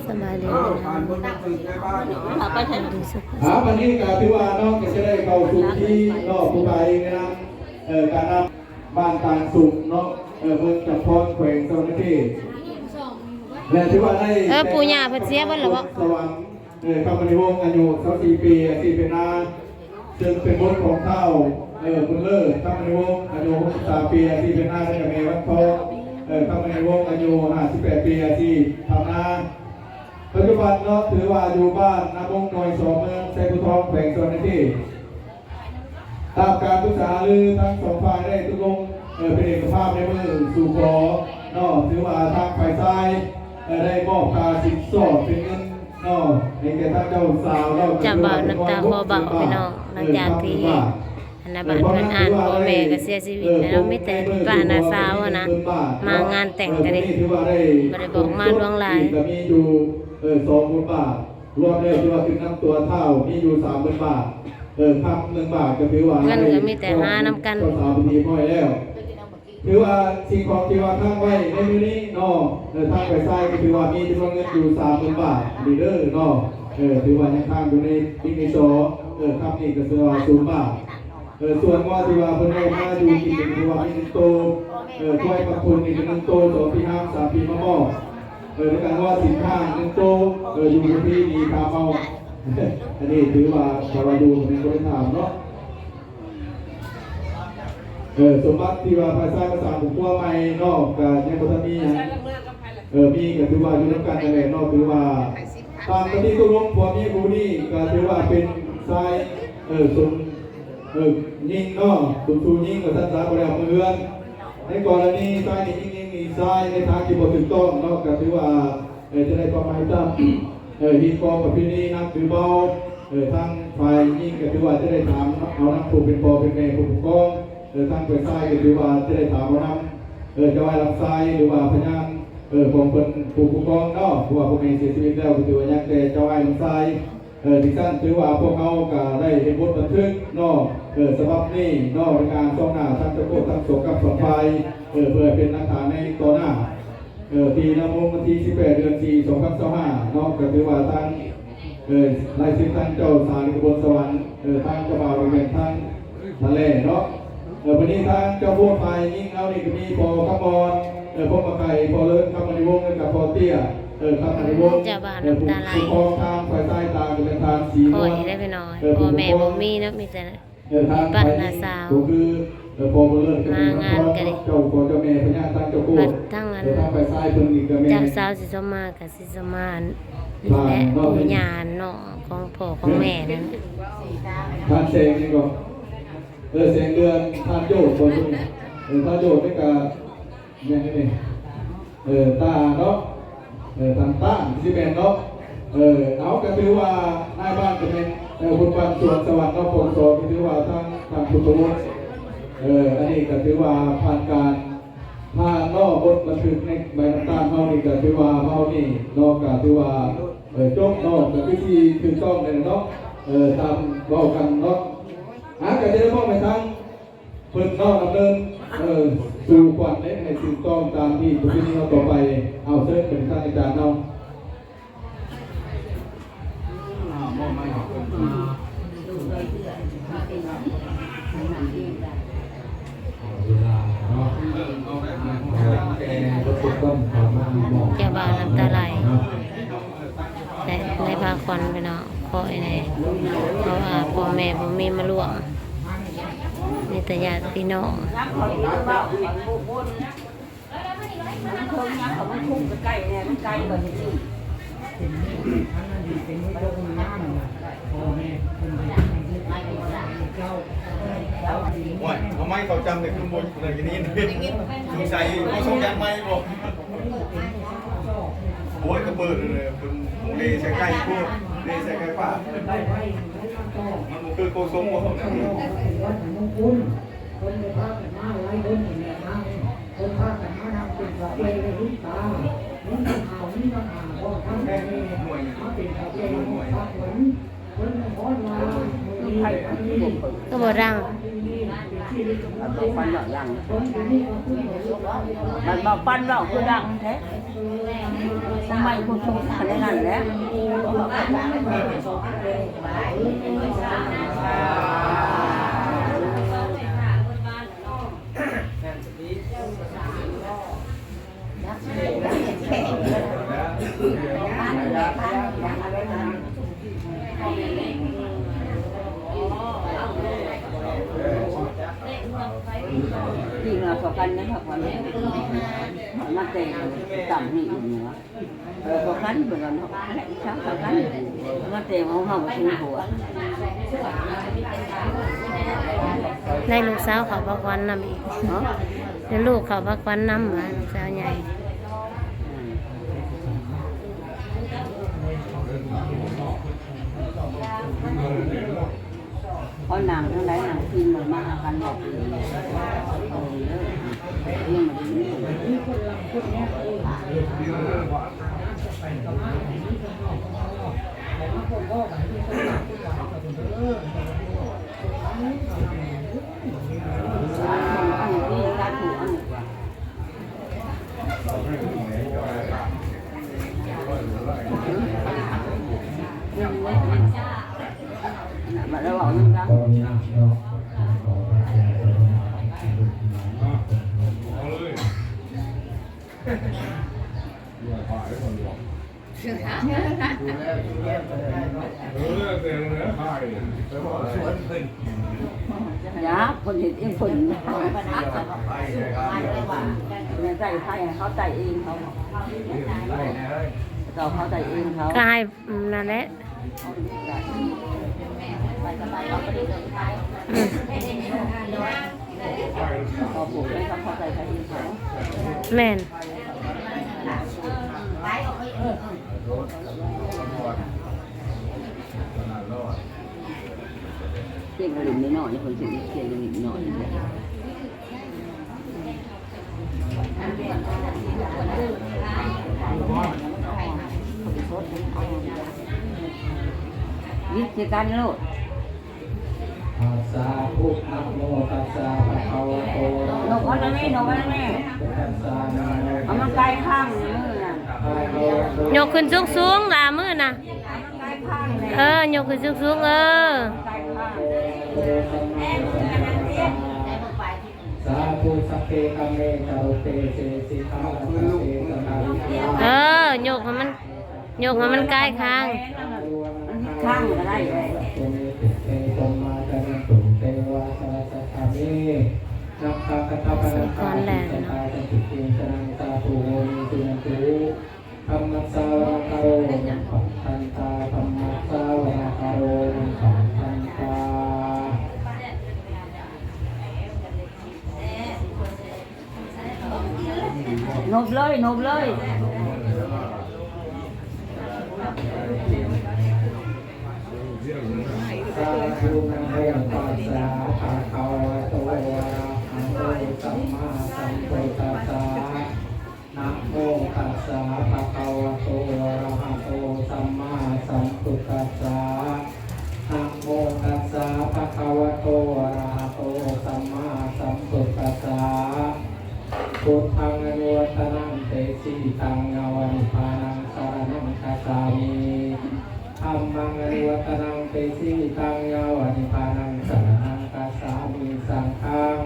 สบายดีนะไปเถอะวันนี้ก็ถือว่าน้องจะได้เข้าสู่ที่นอกผู้ใดนะการนำบ้านต่างสุขเนาะเมืองจับพรแขวงสวรรณเขตและถือว่าได้ปู่ย่าเพิ่นเสียเบิดแล้วบ่สวรรค์เข้ามาในวงอายุ24 ปีที่เป็นนาจึงเป็นบทของเท่าบุญเลิศเข้ามาในวงอายุ63 ปีที่เป็นนาได้กับเมวัดทองเข้ามาในวงอายุ58 ปีที่ทำนาปัจจุบันเนาะถือว่าอยู่บ้านนาบงหน่อยสองเมืองไซบุทองแขวงสวรรณเขตตามการปรึกษาหรือทั้งสองฝ่ายได้ตกลงเป็นเอกภาพในมือสู่ขอนอกถือว่าทางฝ่ายซ้ายได้มอบการสินสอดเป็นเงินนอกในแก่ท่านเจ้าสาวเราจะเบาน้ำตาคอเบาพี่น้องหลังจากที่อันนั้นบ้านเพิ่นอ่านพ่อแม่ก็เสียชีวิตแล้วไม่แต่ป้าน้าสาวนะมางานแต่งกันดิบ่ได้บอกมาล่วงหลายก็มีอยู่20,000 บาทรวมแล้วที่ว่าคือน้ำตัวเท่ามีอยู่30,000 บาทครับ1 บาทก็ถือว่าเงินก็มีแต่หานำกันสาวพิธีม้อยแล้วถือว่าสิ่งของที่ว่าข้างไว้ในมือนี้เนาะทางไปซ้ายก็ถือว่ามีจำนวนเงินอยู่30,000 บาทดีเด้อเนาะถือว่ายังข้างอยู่ในบิ๊กในโซครับนี่ก็ถือว่า0 บาทส่วนว่าที่ว่าเพิ่นได้มาอยู่กินถือว่ามี1 โตถ้วยกับคุณนี่1 โต2 ปี 5 3 ปีมะม่วงในการว่าสินค้า1 โตอยู่ที่มีคาเมาอันนี้ถือว่าชาวดูเป็นคนถามเนาะสมบัติที่ว่าภาษาบุคคลใหม่นอกกับยังบ่ทันมีมีก็ถือว่าอยู่ในการอะไรนอกถือว่าตามกรณีตกลงพอมีผู้นี้ก็ถือว่าเป็นทรายสมยิงเนาะสุชูยิงกับท่านสาบริหารเมืองในกรณีทรายยิงมีทรายในทางที่บ่ถูกต้องนอกก็ถือว่าจะได้ความหมายตามฮิตกองกับพี่นี่นักถือเบาทางฝ่ายยิงก็ถือว่าจะได้ถามเอานักผูกเป็นปอเป็นแม่ผูกกองทางฝ่ายซ้ายก็ถือว่าจะได้ถามเอานำจะว่าลำซ้ายหรือว่าพยานของเป็นผูกกองเนาะเพราะว่าพวกเองเสียชีวิตแล้วก็ถือว่ายังแต่เจ้าไอ้ลำซ้ายที่สั้นถือว่าพวกเขาก็ได้เห็นบทบันทึกเนาะสำหรับนี่เนาะในการส่งหน้าทั้งตะโกนทั้งโศกกับสองฝ่ายเพื่อเป็นหลักฐานในต่อหน้าที่นำวันที่18 เดือน 4 2025นอกจากถือว่าทั้งลายเส้นทั้งเจ้าสาริกบนสวรรค์ทั้งเจ้าบ่าวเป็นทั้งทะเลเนาะวันนี้ทั้งเจ้าพวกไฟยิ่งเอานี่ก็มีพอขมอนพวกมาไก่พอเลิศคำมณีวงศ์กับพอเตี้ยคำมณีวงศ์ผู้ครองทางฝ่ายใต้ตาเป็นทางสีนวลได้ไปหน่อยพ่อแม่บ่มีนะมีแต่ป้าน้าสาวมางานกันดิบัดทั้งนั้นจากสาวสิสมากับสิสมานและปู่ย่าเนาะของพ่อของแม่นั่นท่านเสงนี่ก็เสงเดือนท่านโยดคนท่านโยดนี่ก็ยังไงนี่ตาเนาะท่านตั้งที่เป็นเนาะเอาก็ถือว่านายบ้านจะเป็นคุณบ้านส่วนสวรรค์เนาะผมโสก็ถือว่าทางพุทธมนต์อันนี้ก็ถือว่าผ่านการผ่านนอกบทบันทึกในใบน้ำตาลเฮานี่ก็ถือว่าเฮานี่นอกก็ถือว่าจบนอกกับพิธีถูกต้องเลยเนาะตามเว้ากันเนาะก็จะได้มอบไปทางเพิ่นนอกดำเนินสู่ขวัญให้ถูกต้องตามที่ทุกพิธีเฮาต่อไปเอาเชิญเป็นท่านอาจารย์เนาะมอบให้ครับเจ้าบ่าวน้ำตาไหลในพาควันไปเนาะขอไอ้ไหนเพราะว่าพ่อแม่บ่มีมาร่วมมีแต่ญาติพี่น้องว่าทำไมเขาจำในข้างบนอะไรอย่างนี้สงสัยเขาส่งยังไม่บอกโอ้ยกระเบิดเลยเป็นเลใส่ไก่พูดเลใส่ไก่ป่ามันคือโกสมว่าเขาเนี่ยคนในภาคกันมาไล่คนในทางคนภาคกันมาทำเป็นประเพณีรุ่นตานี่ต้องหานี่ต้องหาเพราะทำแบบนี้มาเป็นประเพณีภาคเหมือนคนในบ้านมาก็บ่ดัง บอกฟันหล่อยังมันบอกฟันหล่อคือดังแท้ทำไมคุณชมขนาดนั้นแหละจริงเราสกันนะครับวันนี้มาเตะต่ำนี่อยู่เนาะสกันเหมือนกันเนาะชักสกันมาเตะเขาเข้ามาชูหัว ได้ลูกสาวเขาพักวันนำอีกเดี๋ยวลูกเขาพักวันนำมาลูกสาวใหญ่ เพราะนางทั้งหลายนางกินเหมือนมากันบอกยังมันมาแล้วบอกนึงนะยาคนเห็นเองคนใจไทยเขาใจเองเขาเขาใจเองเขา ก็ให้นั่นแหละ พอปลูกได้เขาใจไทยเองเขา แม่น เก่งกระดิ่งนิดหน่อยคนถึงเก่งกระดิ่งหน่อยวิธีการโลด ตัสสะภุนะโมตัสสะภะคะวะโตอะระหะโต นกอะไรแม่นกอะไรแม่ ตัสสะนะโม เอามันไกลข้างมือน่ะ ยกขึ้นสูงๆล่ะมือน่ะ ไกลข้างเลย ยกขึ้นสูงๆไกลข้าง สาธุสัพเพกัมเมจารุเตเสสิทาสัพเพสังฆาริยาย กให้มันใกล้ข้าง ข้างก็ได้ ตุเมติเตตมมาจันตุเตวะสะสัทธามินักขะคัตถะปะนังคาติสัทธาสันติเตชะนังสาธุโหนิสุนันตุธัมมัสสาวะคาโรนังปัฏฐันตาธัมมัสสาวะคาโรนังปัฏฐันตา นบเลยนบเลย สาธุนะโมตัสสะภะคะวะโตอะระหะโตสัมมาสัมพุทธัสสะนะโมตัสสะภะคะวะโตอะระหะโตสัมมาสัมพุทธัสสะนะโมตัสสะภะคะวะโตอะระหะโตสัมมาสัมพุทธัสสะพุทธังอนุวัตนังเตสิตังนวานิพานังสารนังคัจฉามิธัมมังอนุวัตนังเตสิตังนวานิพานังสารนังคัจฉามิสังฆัง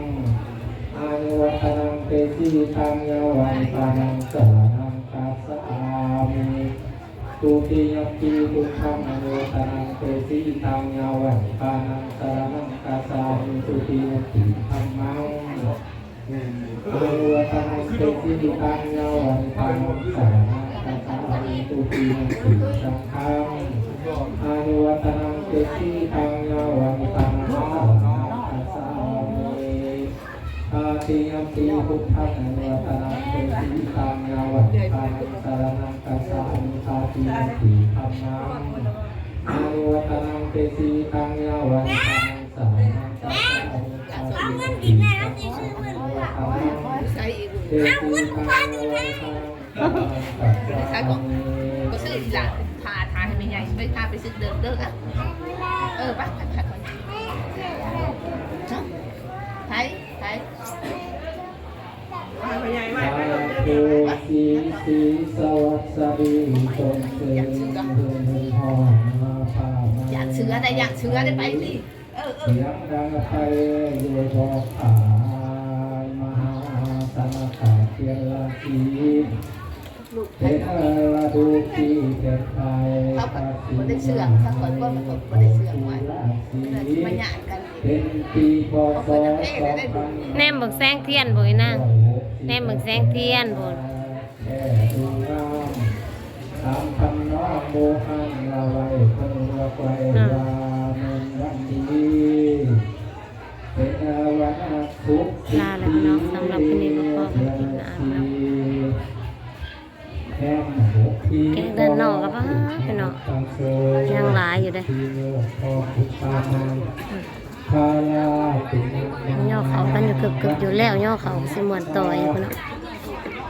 อนุวัตนังเตสิตังนวานิพานังสารนังคัจฉามิตุติยมปีทุกขังอนุวัตนังเตสิตังนวานิพานังสารนังคัจฉามิตุติยมปีธัมมังอนุวัตนังเตสิตังนวานิพานังสารนังคัจฉามิตุติยมปีสังฆังอนุวัตนังเตสิตังนวานิพานังสารนังคัจฉามิตาติยมปีพุทธังอนุวัตนังเตสิตังนวานิพานังสารนังคัจฉามิตาติยมปีธัมมังอนุวัตนังเตสิตังนวานิพานังสารนังคัจฉามิตาติยมปีธัมมัง เอาเงินพาดูแลใช่ก็ซื้อหลังพาทาให้ไม่ใหญ่ไม่พาไปซื้อเดิมอ่ะไปพา ไทยให้พญายไว้ สา ไว้ลงเด้ ธุ อ สีสีสวัสดีจงเสียงเฮือนห้องมาพามา อยากเชื้อได้อยากเชื้อได้ไปสิเออ เสียงดังไปโยบอกขานมหาสมคาเทียละสีเทระดูที่เทไทย เขาก็บ่ได้เชื่อเขาก็บ่ได้เชื่อไว้มาหยาดกัน เป็นปีพศ แนมเบิกแสงเทียนบ่อีนางแนมเบิกแสงเทียนบ่ แค่ดูงามตามคำน้องโมหันละไว้เพิ่งละไว้ว่ามันวันดีเป็นวันทุกข์ ลาแล้วพี่น้องสำหรับคลิปนี้ก็พอกันกินน้ำเนาะ แห้งหกที แกงด้านนอกก็พาพี่น้องยังหลายอยู่เด้ พอพุทธานังคาลาตินัง ย่อเขากันอยู่กึบๆอยู่แล้วย่อเขาสิม่วนต่อยพี่น้อง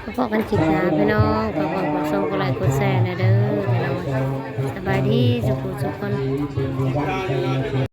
ก็พอกันคลิปหน้าพี่น้องก็ขอกดส่งกดไลค์กดแชร์นะเด้อพี่น้องสบายดีทุกคน เป็นวันดี